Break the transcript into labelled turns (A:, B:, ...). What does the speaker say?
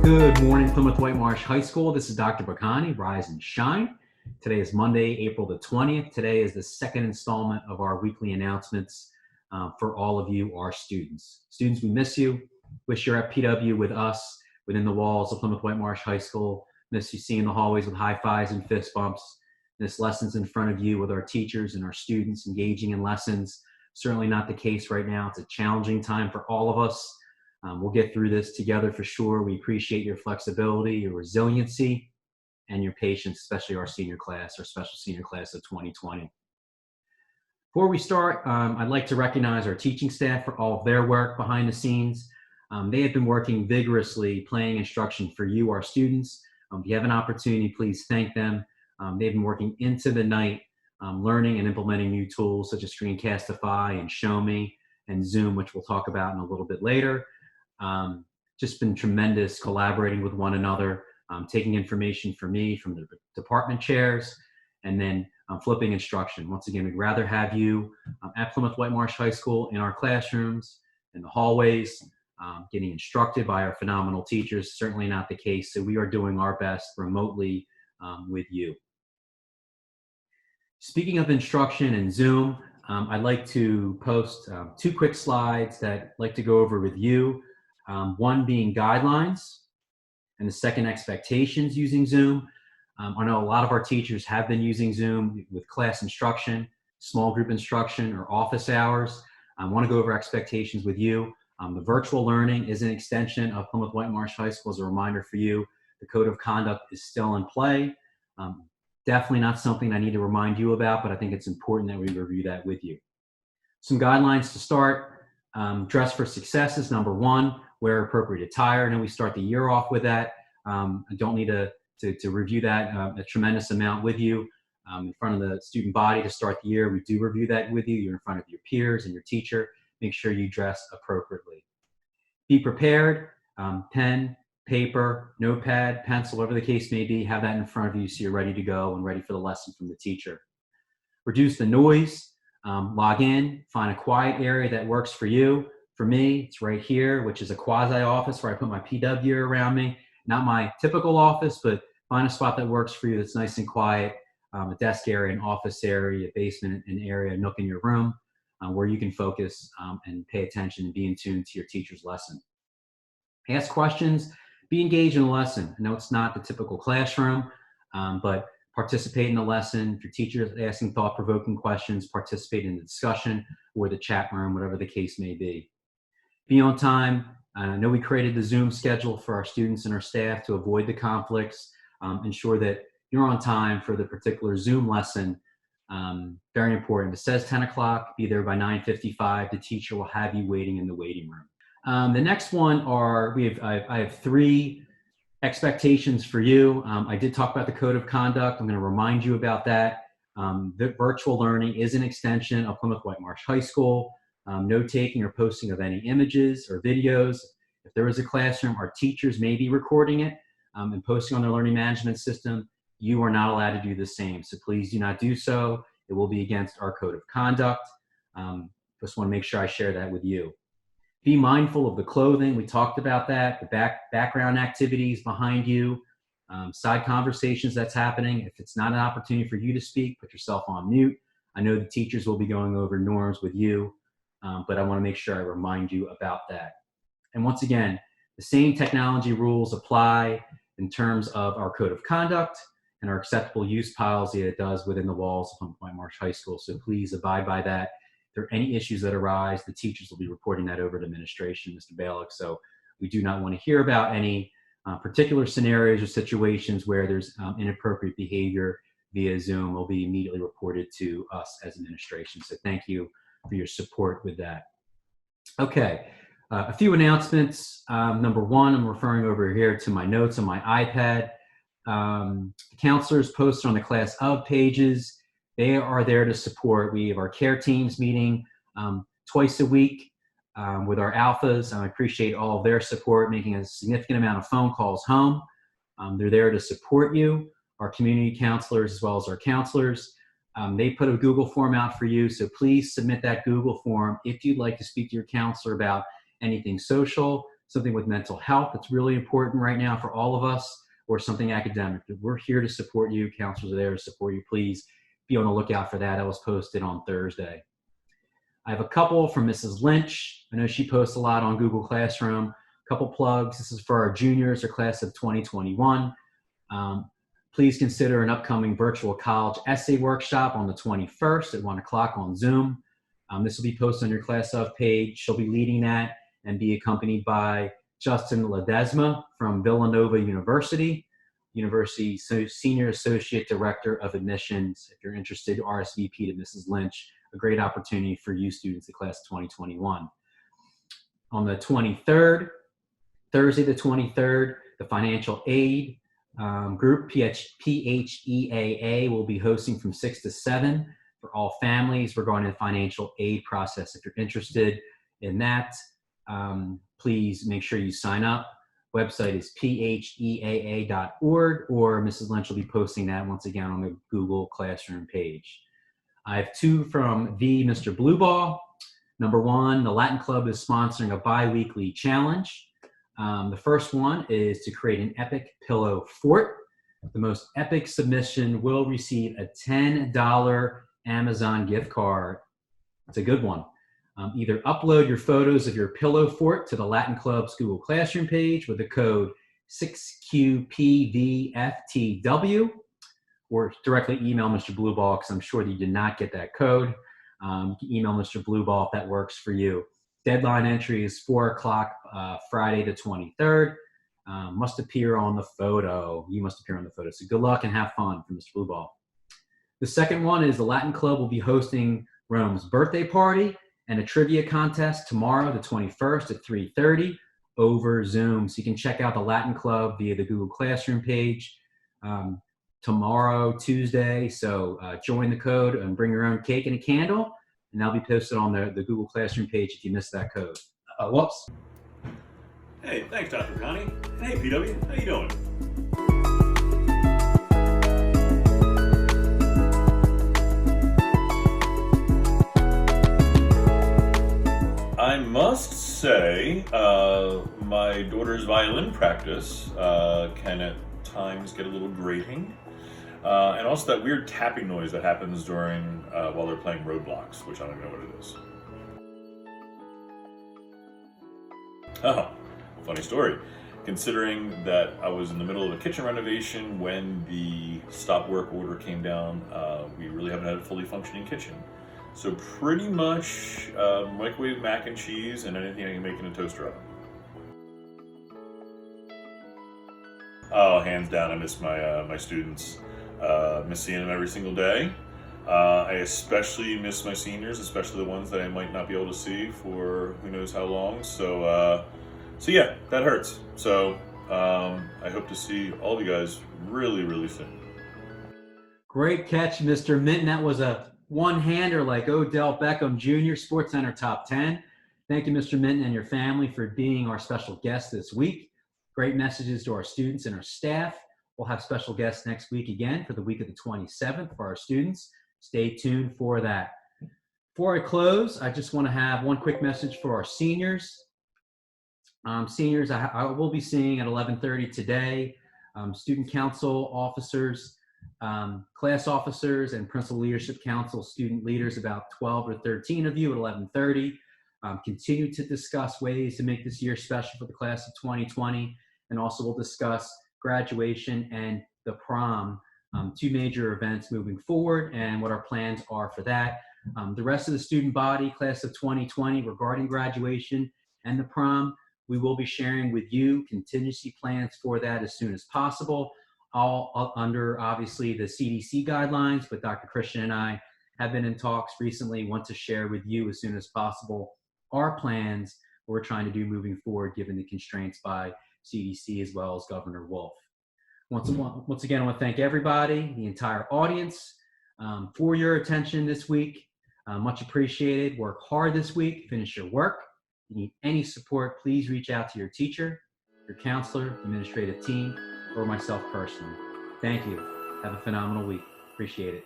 A: Good morning, Plymouth Whitemarsh High School. This is Dr. Bacani, Rise and Shine. Today is Monday, April the 20th. Today is the second installment of our weekly announcements for all of you, our students. Students, we miss you. Wish you're at PW with us within the walls of Plymouth Whitemarsh High School. Miss you seeing the hallways with high fives and fist bumps. Miss lessons in front of you with our teachers and our students engaging in lessons. Certainly not the case right now. It's a challenging time for all of us. We'll get through this together for sure. We appreciate your flexibility, your resiliency, and your patience, especially our senior class, our special senior class of 2020. Before we start, I'd like to recognize our teaching staff for all of their work behind the scenes. They have been working vigorously, planning instruction for you, our students. If you have an opportunity, please thank them. They've been working into the night, learning and implementing new tools such as Screencastify and Show Me and Zoom, which we'll talk about in a little bit later. Just been tremendous collaborating with one another, taking information from me, from the department chairs, and then flipping instruction. Once again, we'd rather have you at Plymouth Whitemarsh High School in our classrooms, in the hallways, getting instructed by our phenomenal teachers. Certainly not the case. So we are doing our best remotely with you. Speaking of instruction and Zoom, I'd like to post two quick slides that I'd like to go over with you. One being guidelines, and the second expectations using Zoom. I know a lot of our teachers have been using Zoom with class instruction, small group instruction, or office hours. I want to go over expectations with you. The virtual learning is an extension of Plymouth Whitemarsh High School. As a reminder for you, the code of conduct is still in play. Definitely not something I need to remind you about, but I think it's important that we review that with you. Some guidelines to start. Dress for success is number one. Wear appropriate attire, and then we start the year off with that. I don't need to review that a tremendous amount with you. In front of the student body to start the year, we do review that with you. You're in front of your peers and your teacher. Make sure you dress appropriately. Be prepared. Pen, paper, notepad, pencil, whatever the case may be, have that in front of you so you're ready to go and ready for the lesson from the teacher. Reduce the noise. Log in, find a quiet area that works for you. For me, it's right here, which is a quasi office where I put my PW around me. Not my typical office, but find a spot that works for you that's nice and quiet, a desk area, an office area, a basement, an area, a nook in your room where you can focus and pay attention and be in tune to your teacher's lesson. Ask questions, be engaged in the lesson. I know it's not the typical classroom, but participate in the lesson. If your teacher is asking thought-provoking questions, participate in the discussion or the chat room, whatever the case may be. Be on time. I know we created the Zoom schedule for our students and our staff to avoid the conflicts. Ensure that you're on time for the particular Zoom lesson. Very important. If it says 10 o'clock, be there by 9:55. The teacher will have you waiting in the waiting room. The next one are, I have three expectations for you. I did talk about the code of conduct. I'm going to remind you about that. The virtual learning is an extension of Plymouth Whitemarsh High School. No taking or posting of any images or videos. If there is a classroom, our teachers may be recording it and posting on their learning management system. You are not allowed to do the same. So please do not do so. It will be against our code of conduct. Just want to make sure I share that with you. Be mindful of the clothing. We talked about that, the background activities behind you, side conversations that's happening. If it's not an opportunity for you to speak, put yourself on mute. I know the teachers will be going over norms with you, but I want to make sure I remind you about that. And once again, the same technology rules apply in terms of our code of conduct and our acceptable use policy that it does within the walls of Plymouth Whitemarsh High School. So please abide by that. If there are any issues that arise, the teachers will be reporting that over to administration, Mr. Balick. So we do not want to hear about any particular scenarios or situations where there's inappropriate behavior via Zoom. Will be immediately reported to us as administration. So thank you for your support with that. Okay, a few announcements. Number one, I'm referring over here to my notes on my iPad. The counselors posted on the class of pages. They are there to support. We have our care teams meeting twice a week with our alphas. I appreciate all of their support, making a significant amount of phone calls home. They're there to support you, our community counselors as well as our counselors. They put a Google form out for you, so please submit that Google form if you'd like to speak to your counselor about anything social, something with mental health that's really important right now for all of us, or something academic. We're here to support you. Counselors are there to support you. Please be on the lookout for that. That was posted on Thursday. I have a couple from Mrs. Lynch. I know she posts a lot on Google Classroom. A couple plugs. This is for our juniors, or class of 2021. Please consider an upcoming virtual college essay workshop on the 21st at 1 o'clock on Zoom. This will be posted on your class of page. She'll be leading that and be accompanied by Justin Ledesma from Villanova University, Senior Associate Director of Admissions. If you're interested, RSVP to Mrs. Lynch. A great opportunity for you students of class of 2021. On the 23rd, Thursday the 23rd, the financial aid group, PHEAA, will be hosting from 6 to 7 for all families regarding the financial aid process. If you're interested in that, please make sure you sign up. Website is pheaa.org, or Mrs. Lynch will be posting that once again on the Google Classroom page. I have two from Mr. Blueball. Number one, the Latin Club is sponsoring a bi-weekly challenge. The first one is to create an epic pillow fort. The most epic submission will receive a $10 Amazon gift card. It's a good one. Either upload your photos of your pillow fort to the Latin Club's Google Classroom page with the code 6QPVFTW, or directly email Mr. Blueball, because I'm sure that you did not get that code. You can email Mr. Blueball if that works for you. Deadline entry is 4 o'clock Friday the 23rd. Must appear on the photo. You must appear on the photo. So good luck and have fun from Mr. Blueball. The second one is the Latin Club will be hosting Rome's birthday party and a trivia contest tomorrow, the 21st at 3:30 over Zoom. So you can check out the Latin Club via the Google Classroom page tomorrow, Tuesday. So join the code and bring your own cake and a candle, and that'll be posted on the Google Classroom page if you missed that code. Whoops.
B: Hey, thanks, Dr. Connie. Hey, PW, how you doing? I must say, my daughter's violin practice can at times get a little grating. And also that weird tapping noise that happens during while they're playing Roadblocks, which I don't even know what it is. Oh, funny story. Considering that I was in the middle of a kitchen renovation when the stop work order came down, we really haven't had a fully functioning kitchen. So pretty much microwave mac and cheese and anything I can make in a toaster oven. Oh, hands down, I miss my students. Miss seeing them every single day. I especially miss my seniors, especially the ones that I might not be able to see for who knows how long. So yeah, that hurts. So I hope to see all of you guys really, really soon.
A: Great catch, Mr. Minton. That was a one-hander like Odell Beckham Jr., SportsCenter Top 10. Thank you, Mr. Minton, and your family for being our special guest this week. Great messages to our students and our staff. We'll have special guests next week again for the week of the 27th for our students. Stay tuned for that. Before I close, I just want to have one quick message for our seniors. Seniors, I will be seeing at 11:30 today, student council officers, class officers, and principal leadership council student leaders, about 12 or 13 of you at 11:30. Continue to discuss ways to make this year special for the class of 2020, and also we'll discuss graduation and the prom, two major events moving forward and what our plans are for that. The rest of the student body, class of 2020, regarding graduation and the prom, we will be sharing with you contingency plans for that as soon as possible, all under obviously the CDC guidelines, but Dr. Christian and I have been in talks recently, want to share with you as soon as possible our plans, what we're trying to do moving forward given the constraints by CDC as well as Governor Wolf. Once again, I want to thank everybody, the entire audience, for your attention this week. Much appreciated. Work hard this week. Finish your work. If you need any support, please reach out to your teacher, your counselor, administrative team, or myself personally. Thank you. Have a phenomenal week. Appreciate it.